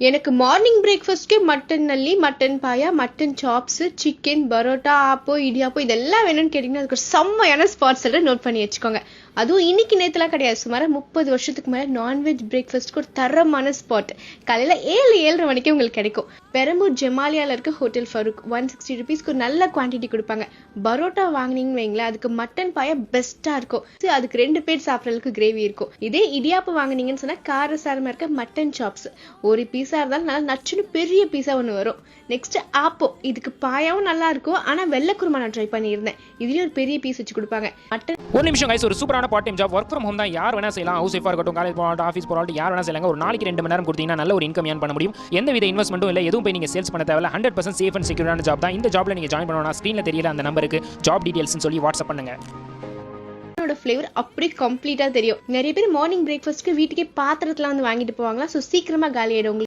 எனக்கு morning பிரேக்ஃபாஸ்ட்க்கு mutton நல்லி, mutton பாயா, mutton chops, chicken, parotta, ஆப்போ, இடியாப்போ இதெல்லாம் வேணும்னு கேட்டீங்கன்னா அதுக்கு ஒரு செம்மையான ஸ்பாட்ஸ் எல்லாம் நோட் பண்ணி வச்சுக்கோங்க. அதுவும் இன்னைக்கு நேற்றுலாம் கிடையாது, சுமார் 30 வருஷத்துக்கு மேலே நான்வெஜ் பிரேக்ஃபாஸ்ட்க்கு ஒரு தரமான ஸ்பாட் காலையில் 7-7:30 மணிக்கு உங்களுக்கு கிடைக்கும். பெரம்பூர் ஜெமாலியாவில் இருக்க ஹோட்டல் ஃபருக் 160 ருபீஸ்க்கு ஒரு நல்ல குவான்டிட்டி கொடுப்பாங்க. பரோட்டா வாங்கினீங்கன்னு வைங்களேன், அதுக்கு மட்டன் பாயா பெஸ்ட்டாக இருக்கும். அதுக்கு 2 பேர் சாப்பிட்றதுக்கு கிரேவி இருக்கும். இதே இடியாப்பம் வாங்கினீங்கன்னு சொன்னால் காரசாரமாக இருக்க மட்டன் சாப்ஸ் ஒரு பீஸா இருந்தாலும் நல்லா நச்சுன்னு பெரிய பீஸா ஒன்று வரும். நெக்ஸ்ட் ஆப்போ, இதுக்கு பாயாவும் நல்லா இருக்கும். ஆனால் வெள்ளை குருமா நான் ட்ரை பண்ணியிருந்தேன், இதுலேயும் ஒரு பெரிய பீஸ் வச்சு கொடுப்பாங்க. மட்டன் ஒரு நிமிஷம் கைஸ், ஒரு சூப்பரான part time job, work from home தான். யார் வேணா செய்யலாம். ஹவுஸ் ஒய்ஃபாக இருக்கட்டும், காலேஜ் போகலாம், ஆஃபீஸ் போகலாம், யார் வேணா செய்யலாம். ஒரு நாளைக்கு 2 மணி நேரம் கொடுத்தீங்கன்னா நல்ல ஒரு இன்கம் ஏர்ன் பண்ண முடியும். எந்த வித இன்வெஸ்ட்மெண்ட்டும் இல்லை, எதுவும் போய் நீங்கள் சேல்ஸ் பண்ண தேவையில்ல. 100% சேஃப் அண்ட் செக்யூரான ஜாப் தான். இந்த ஜாப்ல நீங்கள் ஜாயின் பண்ணணும்னா ஸ்க்ரீனில் தெரியல அந்த நம்பருக்கு ஜாப் டீடைல்ஸ்னு சொல்லி வாட்ஸ்அப் பண்ணுங்க. ஃப்ளேவர் அப்படி கம்ப்ளீட்டா தெரியும். நிறைய பேர் மார்னிங் பிரேக்ஃபாஸ்ட்க்கு வீட்டுக்கே பாத்திரத்துல வந்து வாங்கிட்டு போவாங்களா, ஸோ சீக்கிரமா காலி ஆயிடும்.